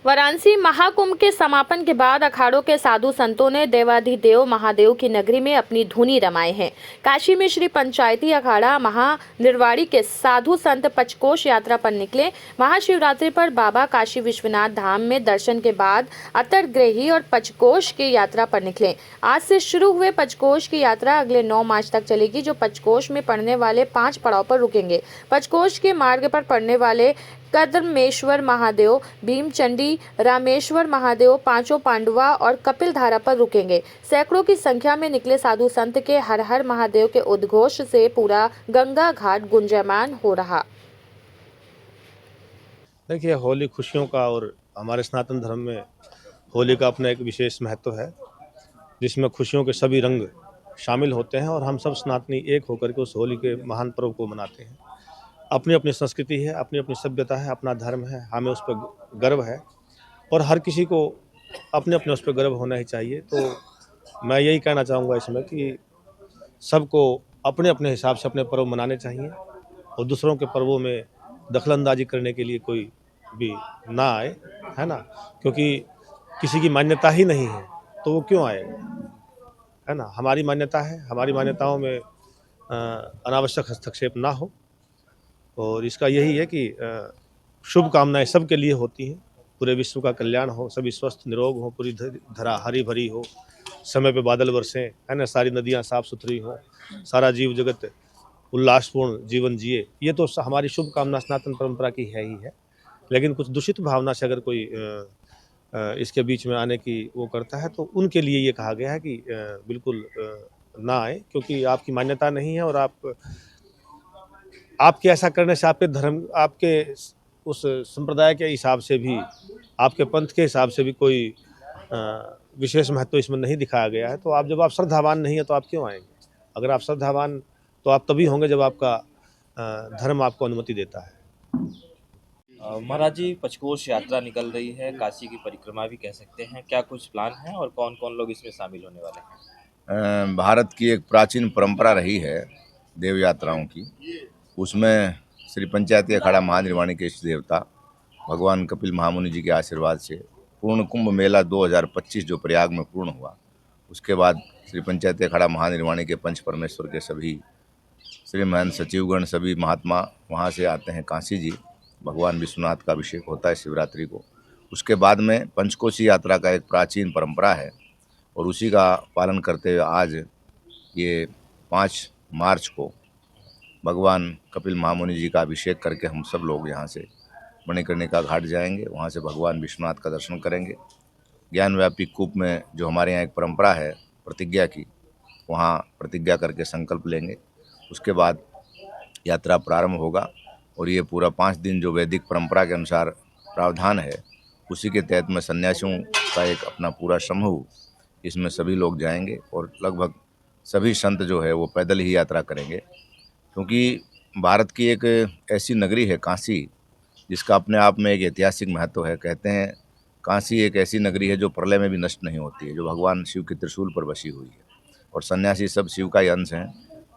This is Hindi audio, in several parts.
वाराणसी महाकुंभ के समापन के बाद अखाड़ों के साधु संतों ने देवाधिदेव महादेव की नगरी में अपनी धुनी रमाए हैं। काशी में श्री पंचायती अखाड़ा महानिर्वाणी के साधु संत पंचकोश यात्रा पर निकले। महाशिवरात्रि पर बाबा काशी विश्वनाथ धाम में दर्शन के बाद अतरग्रही और पंचकोश की यात्रा पर निकले। आज से शुरू हुए पंचकोश की यात्रा अगले 9 मार्च तक चलेगी, जो पंचकोश में पड़ने वाले 5 पड़ाव पर रुकेंगे। पंचकोश के मार्ग पर पड़ने वाले कदमेश्वर महादेव, भीमचंडी, रामेश्वर महादेव, पांचों पांडवा और कपिल धारा पर रुकेंगे। सैकड़ों की संख्या में निकले साधु संत के हर हर महादेव के उद्घोष से पूरा गंगा घाट गुंजायमान हो रहा। देखिए, होली खुशियों का और हमारे सनातन धर्म में होली का अपना एक विशेष महत्व है, जिसमें खुशियों के सभी रंग शामिल होते हैं और हम सब सनातनी एक होकर के उस होली के महान पर्व को मनाते हैं। अपनी अपनी संस्कृति है, अपनी अपनी सभ्यता है, अपना धर्म है, हमें उस पर गर्व है और हर किसी को अपने अपने उस पर गर्व होना ही चाहिए। तो मैं यही कहना चाहूँगा इसमें कि सबको अपने अपने हिसाब से अपने पर्व मनाने चाहिए और दूसरों के पर्वों में दखलंदाजी करने के लिए कोई भी ना आए, है ना? क्योंकि किसी की मान्यता ही नहीं है तो वो क्यों आएगा, है ना? हमारी मान्यता है, हमारी मान्यताओं में अनावश्यक हस्तक्षेप ना हो और इसका यही है कि शुभकामनाएं सबके लिए होती हैं। पूरे विश्व का कल्याण हो, सभी स्वस्थ निरोग हो, पूरी धरा हरी भरी हो, समय पे बादल बरसें, है ना? सारी नदियां साफ सुथरी हो, सारा जीव जगत उल्लासपूर्ण जीवन जिए। ये तो हमारी शुभकामना सनातन परंपरा की है ही है। लेकिन कुछ दूषित भावना से अगर कोई इसके बीच में आने की वो करता है तो उनके लिए ये कहा गया है कि बिल्कुल ना आए, क्योंकि आपकी मान्यता नहीं है और आपके ऐसा करने से आपके धर्म, आपके उस संप्रदाय के हिसाब से भी, आपके पंथ के हिसाब से भी कोई विशेष महत्व इसमें नहीं दिखाया गया है। तो आप जब आप श्रद्धावान नहीं है तो आप क्यों आएंगे? अगर आप श्रद्धावान तो आप तभी होंगे जब आपका धर्म आपको अनुमति देता है। महाराज जी, पंचकोश यात्रा निकल रही है, काशी की परिक्रमा भी कह सकते हैं। क्या कुछ प्लान है और कौन कौन लोग इसमें शामिल होने वाले हैं? भारत की एक प्राचीन परंपरा रही है देव यात्राओं की। उसमें श्री पंचायती अखाड़ा महानिर्वाणी के इष्ट देवता भगवान कपिल महामुनि जी के आशीर्वाद से पूर्ण कुंभ मेला 2025 जो प्रयाग में पूर्ण हुआ, उसके बाद श्री पंचायती अखाड़ा महानिर्वाणी के पंच परमेश्वर के सभी श्री महंत सचिवगण, सभी महात्मा वहाँ से आते हैं काशी जी। भगवान विश्वनाथ का अभिषेक होता है शिवरात्रि को। उसके बाद में पंचकोशी यात्रा का एक प्राचीन परंपरा है और उसी का पालन करते हुए आज ये 5 मार्च को भगवान कपिल महामुनि जी का अभिषेक करके हम सब लोग यहाँ से मणिकर्णिका घाट जाएंगे। वहाँ से भगवान विश्वनाथ का दर्शन करेंगे। ज्ञानव्यापी कूप में जो हमारे यहाँ एक परंपरा है प्रतिज्ञा की, वहाँ प्रतिज्ञा करके संकल्प लेंगे। उसके बाद यात्रा प्रारंभ होगा और ये पूरा 5 दिन जो वैदिक परंपरा के अनुसार प्रावधान है, उसी के तहत में सन्यासियों का एक अपना पूरा समूह इसमें सभी लोग जाएंगे और लगभग सभी संत जो है वो पैदल ही यात्रा करेंगे। क्योंकि भारत की एक ऐसी नगरी है काशी, जिसका अपने आप में एक ऐतिहासिक महत्व है। कहते हैं काशी एक ऐसी नगरी है जो प्रलय में भी नष्ट नहीं होती है, जो भगवान शिव के त्रिशूल पर बसी हुई है और सन्यासी सब शिव का ही अंश हैं।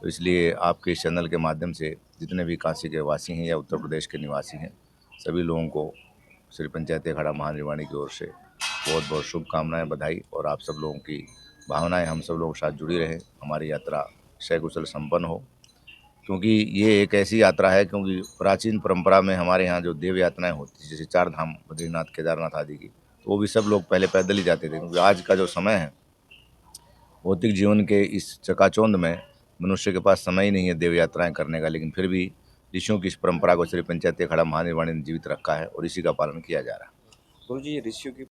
तो इसलिए आपके इस चैनल के माध्यम से जितने भी काशी के वासी हैं या उत्तर प्रदेश के निवासी हैं, सभी लोगों को श्री पंचायती अखाड़ा महानिर्वाणी की ओर से बहुत बहुत शुभकामनाएं, बधाई और आप सब लोगों की भावनाएं हम सब लोगों के साथ जुड़ी रहें। हमारी यात्रा सकुशल संपन्न हो, क्योंकि ये एक ऐसी यात्रा है, क्योंकि प्राचीन परंपरा में हमारे यहाँ जो देव यात्राएँ होती, जैसे 4 धाम बद्रीनाथ, केदारनाथ आदि की, तो वो भी सब लोग पहले पैदल ही जाते थे। क्योंकि आज का जो समय है, भौतिक जीवन के इस चकाचौंध में मनुष्य के पास समय ही नहीं है देव यात्राएँ करने का। लेकिन फिर भी ऋषियों की इस परंपरा को श्री पंचायती अखाड़ा महानिर्वाणी ने जीवित रखा है और इसी का पालन किया जा रहा है। गुरु जी, ऋषियों की